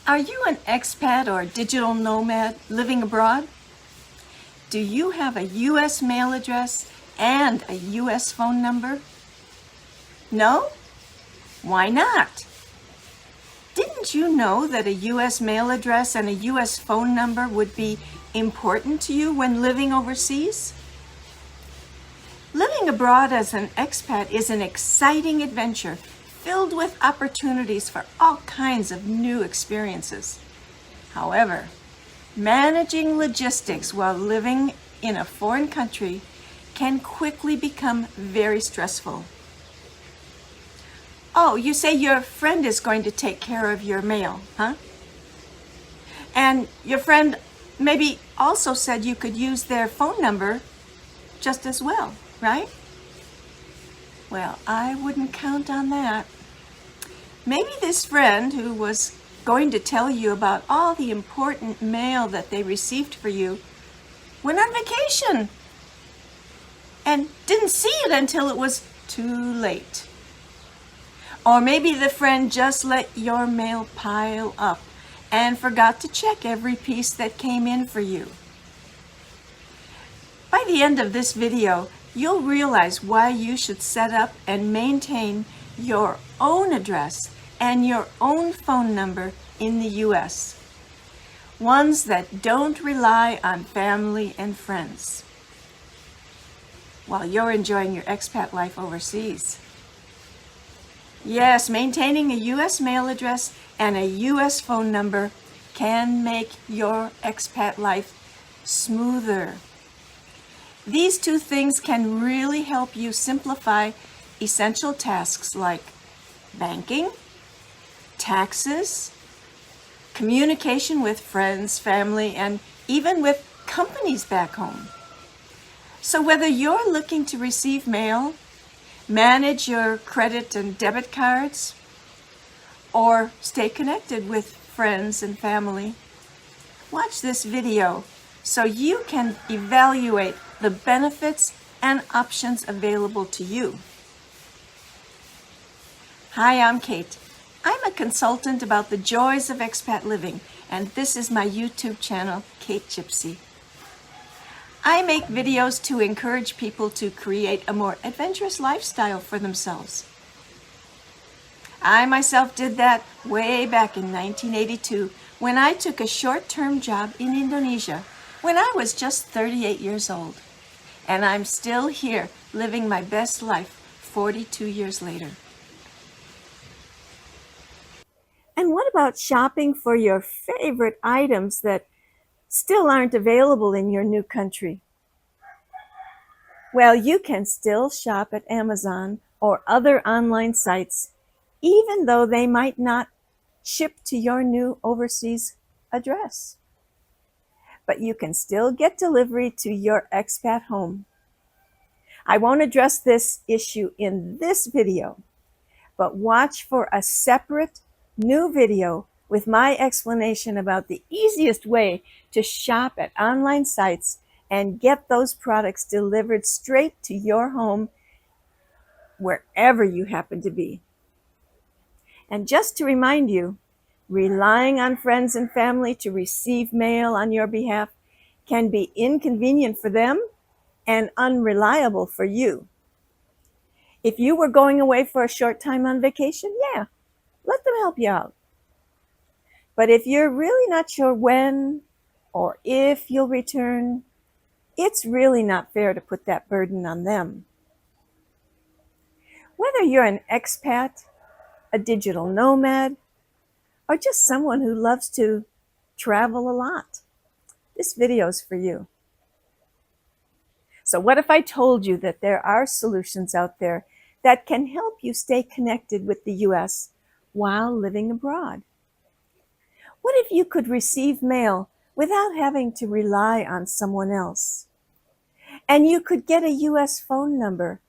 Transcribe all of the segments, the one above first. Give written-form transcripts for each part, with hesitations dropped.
Are you an expat or digital nomad living abroad? Do you have a U.S. mail address and a U.S. phone number? No? Why not? Didn't you know that a U.S. mail address and a U.S. phone number would be important to you when living overseas? Living abroad as an expat is an exciting adventure filled with opportunities for all kinds of new experiences. However, managing logistics while living in a foreign country can quickly become very stressful. Oh, you say your friend is going to take care of your mail, huh? And your friend maybe also said you could use their phone number just as well, right? Well, I wouldn't count on that. Maybe this friend who was going to tell you about all the important mail that they received for you went on vacation and didn't see it until it was too late. Or maybe the friend just let your mail pile up and forgot to check every piece that came in for you. By the end of this video, you'll realize why you should set up and maintain your own address and your own phone number in the U.S. Ones that don't rely on family and friends while you're enjoying your expat life overseas. Yes, maintaining a U.S. mail address and a U.S. phone number can make your expat life smoother. These two things can really help you simplify essential tasks like banking, taxes, communication with friends, family, and even with companies back home. So whether you're looking to receive mail, manage your credit and debit cards, or stay connected with friends and family, watch this video so you can evaluate the benefits and options available to you. Hi, I'm Kate. I'm a consultant about the joys of expat living, and this is my YouTube channel, KateGypsy. I make videos to encourage people to create a more adventurous lifestyle for themselves. I myself did that way back in 1982 when I took a short-term job in Indonesia when I was just 38 years old. And I'm still here living my best life 42 years later. And what about shopping for your favorite items that still aren't available in your new country? Well, you can still shop at Amazon or other online sites, even though they might not ship to your new overseas address. But you can still get delivery to your expat home. I won't address this issue in this video, but watch for a separate new video with my explanation about the easiest way to shop at online sites and get those products delivered straight to your home wherever you happen to be. And just to remind you, relying on friends and family to receive mail on your behalf can be inconvenient for them and unreliable for you. If you were going away for a short time on vacation, yeah, let them help you out. But if you're really not sure when or if you'll return, it's really not fair to put that burden on them. Whether you're an expat, a digital nomad, or just someone who loves to travel a lot, this video is for you. So what if I told you that there are solutions out there that can help you stay connected with the U.S. while living abroad? What if you could receive mail without having to rely on someone else? And you could get a U.S. phone number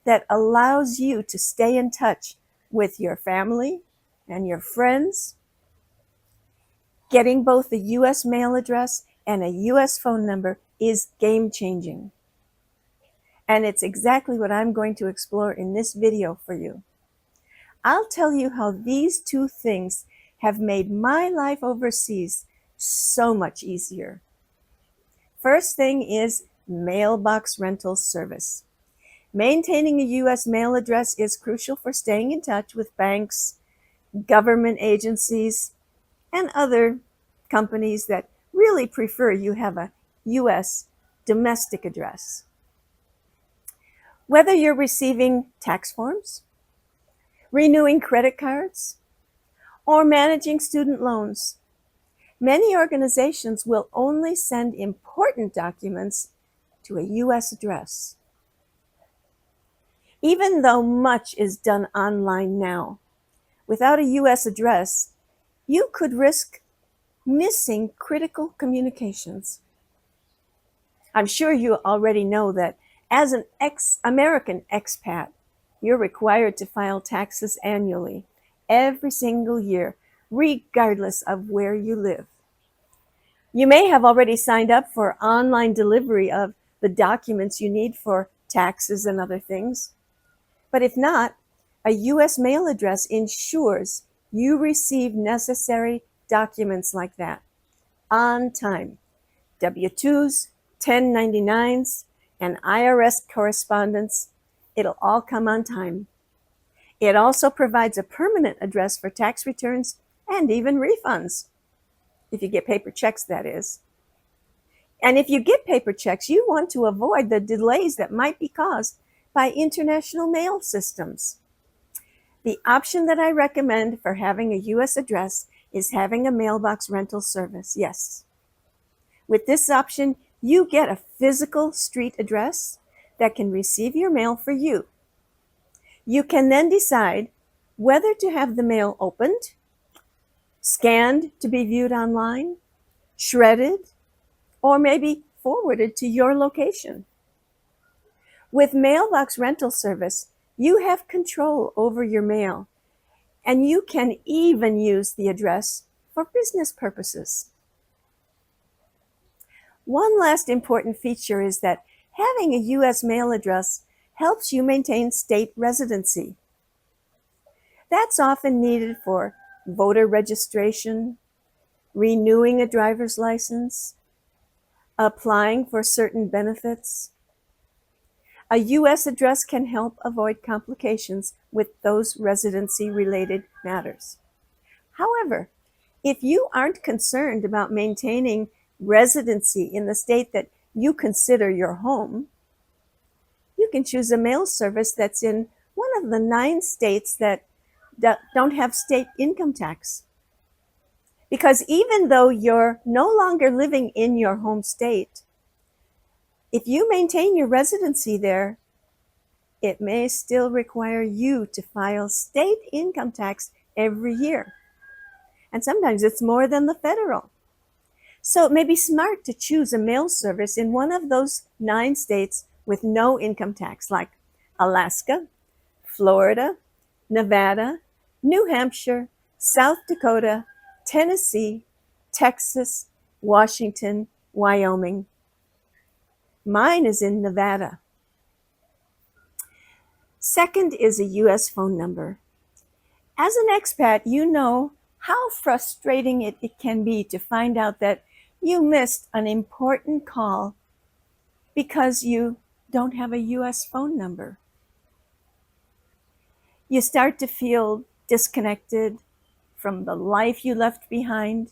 that allows you to stay in touch with your family and your friends. Getting both a U.S. mail address and a U.S. phone number is game-changing. And it's exactly what I'm going to explore in this video for you. I'll tell you how these two things have made my life overseas so much easier. First thing is mailbox rental service. Maintaining a U.S. mail address is crucial for staying in touch with banks, government agencies, and other companies that really prefer you have a U.S. domestic address. Whether you're receiving tax forms, renewing credit cards, or managing student loans, many organizations will only send important documents to a U.S. address. Even though much is done online now, without a U.S. address, you could risk missing critical communications. I'm sure you already know that as an American expat, you're required to file taxes annually, every single year, regardless of where you live. You may have already signed up for online delivery of the documents you need for taxes and other things. But if not, a U.S. mail address ensures you receive necessary documents like that on time. W-2s, 1099s, and IRS correspondence, it'll all come on time. It also provides a permanent address for tax returns and even refunds. If you get paper checks, that is. And if you get paper checks, you want to avoid the delays that might be caused by international mail systems. The option that I recommend for having a U.S. address is having a mailbox rental service, yes. With this option, you get a physical street address that can receive your mail for you. You can then decide whether to have the mail opened, scanned to be viewed online, shredded, or maybe forwarded to your location. With mailbox rental service, you have control over your mail, and you can even use the address for business purposes. One last important feature is that having a U.S. mail address helps you maintain state residency. That's often needed for voter registration, renewing a driver's license, applying for certain benefits. A U.S. address can help avoid complications with those residency-related matters. However, if you aren't concerned about maintaining residency in the state that you consider your home, you can choose a mail service that's in one of the 9 states that don't have state income tax. Because even though you're no longer living in your home state, if you maintain your residency there, it may still require you to file state income tax every year. And sometimes it's more than the federal. So it may be smart to choose a mail service in one of those 9 states with no income tax, like Alaska, Florida, Nevada, New Hampshire, South Dakota, Tennessee, Texas, Washington, Wyoming. Mine is in Nevada. Second is a U.S. phone number. As an expat, you know how frustrating it can be to find out that you missed an important call because you don't have a U.S. phone number. You start to feel disconnected from the life you left behind,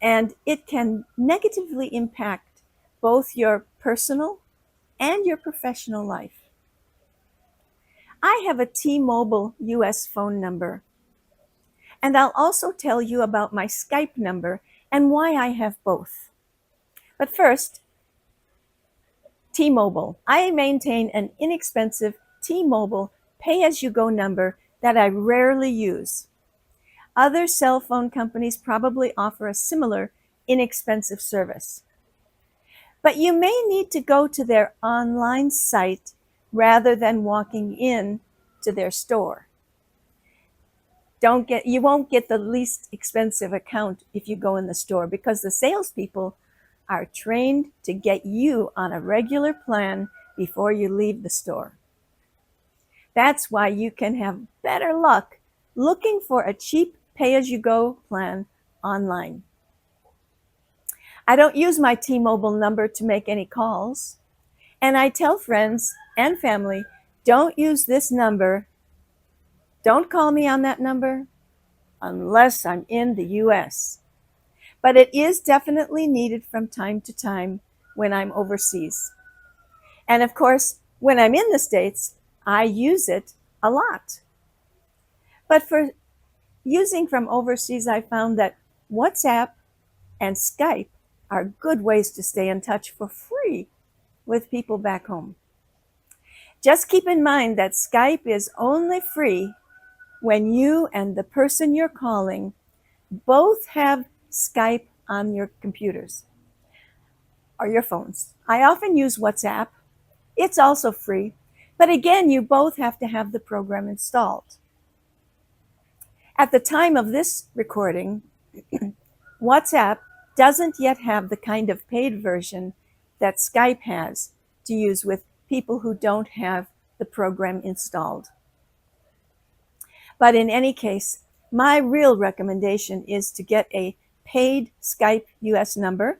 and it can negatively impact both your personal and your professional life. I have a T-Mobile U.S. phone number, and I'll also tell you about my Skype number and why I have both. But first, T-Mobile. I maintain an inexpensive T-Mobile pay-as-you-go number that I rarely use. Other cell phone companies probably offer a similar inexpensive service. But you may need to go to their online site rather than walking in to their store. You won't get the least expensive account if you go in the store because the salespeople are trained to get you on a regular plan before you leave the store. That's why you can have better luck looking for a cheap pay-as-you-go plan online. I don't use my T-Mobile number to make any calls, and I tell friends and family, don't use this number, don't call me on that number unless I'm in the US. But it is definitely needed from time to time when I'm overseas. And of course, when I'm in the States, I use it a lot. But for using from overseas, I found that WhatsApp and Skype are good ways to stay in touch for free with people back home. Just keep in mind that Skype is only free when you and the person you're calling both have Skype on your computers or your phones. I often use WhatsApp. It's also free, but again, you both have to have the program installed. At the time of this recording, WhatsApp doesn't yet have the kind of paid version that Skype has to use with people who don't have the program installed. But in any case, my real recommendation is to get a paid Skype US number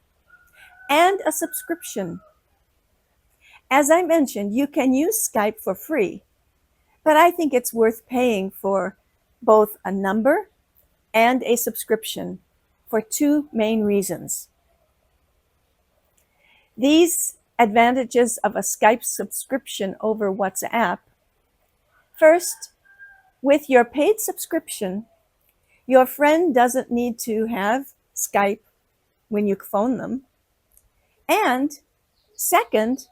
and a subscription. As I mentioned, you can use Skype for free, but I think it's worth paying for both a number and a subscription for two main reasons. These advantages of a Skype subscription over WhatsApp. First, with your paid subscription, your friend doesn't need to have Skype when you phone them. And second,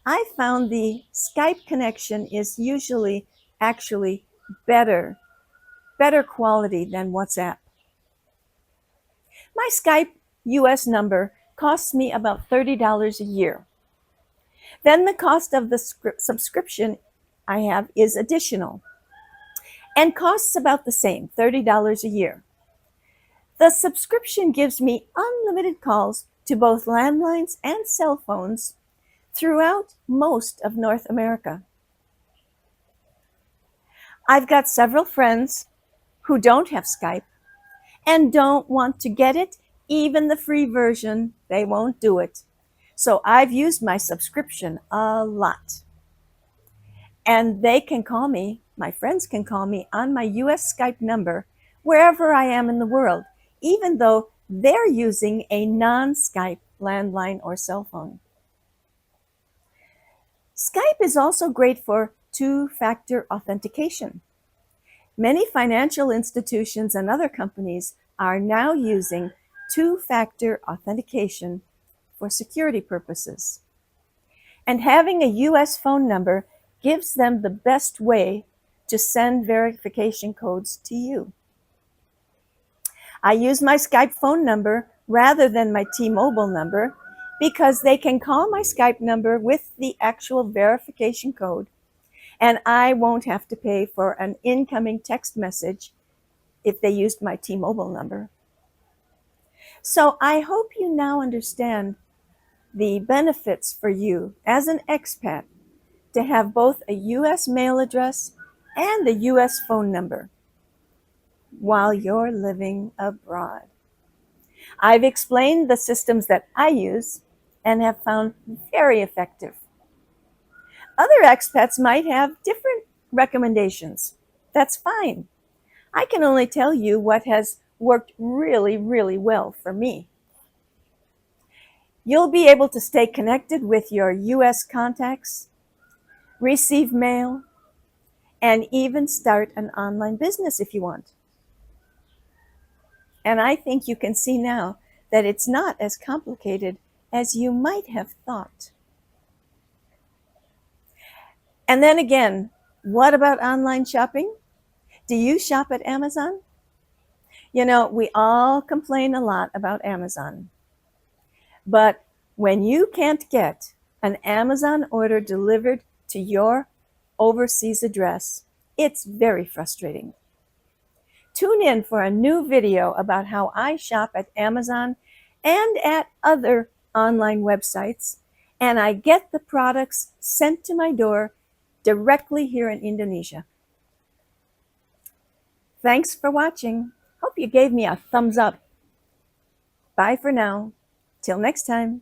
I found the Skype connection is usually actually better quality than WhatsApp. My Skype US number costs me about $30 a year. Then the cost of the subscription I have is additional and costs about the same, $30 a year. The subscription gives me unlimited calls to both landlines and cell phones throughout most of North America. I've got several friends who don't have Skype and don't want to get it, even the free version, they won't do it. So I've used my subscription a lot. And they can call me, my friends can call me on my US Skype number wherever I am in the world, even though they're using a non-Skype landline or cell phone. Skype is also great for two-factor authentication. Many financial institutions and other companies are now using two-factor authentication for security purposes. And having a US phone number gives them the best way to send verification codes to you. I use my Skype phone number rather than my T-Mobile number because they can call my Skype number with the actual verification code, and I won't have to pay for an incoming text message if they used my T-Mobile number. So I hope you now understand the benefits for you as an expat to have both a US mail address and a US phone number while you're living abroad. I've explained the systems that I use and have found very effective. Other expats might have different recommendations. That's fine. I can only tell you what has worked really, really well for me. You'll be able to stay connected with your US contacts, receive mail, and even start an online business if you want. And I think you can see now that it's not as complicated as you might have thought. And then again, what about online shopping? Do you shop at Amazon? You know, we all complain a lot about Amazon. But when you can't get an Amazon order delivered to your overseas address, it's very frustrating. Tune in for a new video about how I shop at Amazon and at other online websites, and I get the products sent to my door directly here in Indonesia. Thanks for watching. Hope you gave me a thumbs up. Bye for now. Till next time.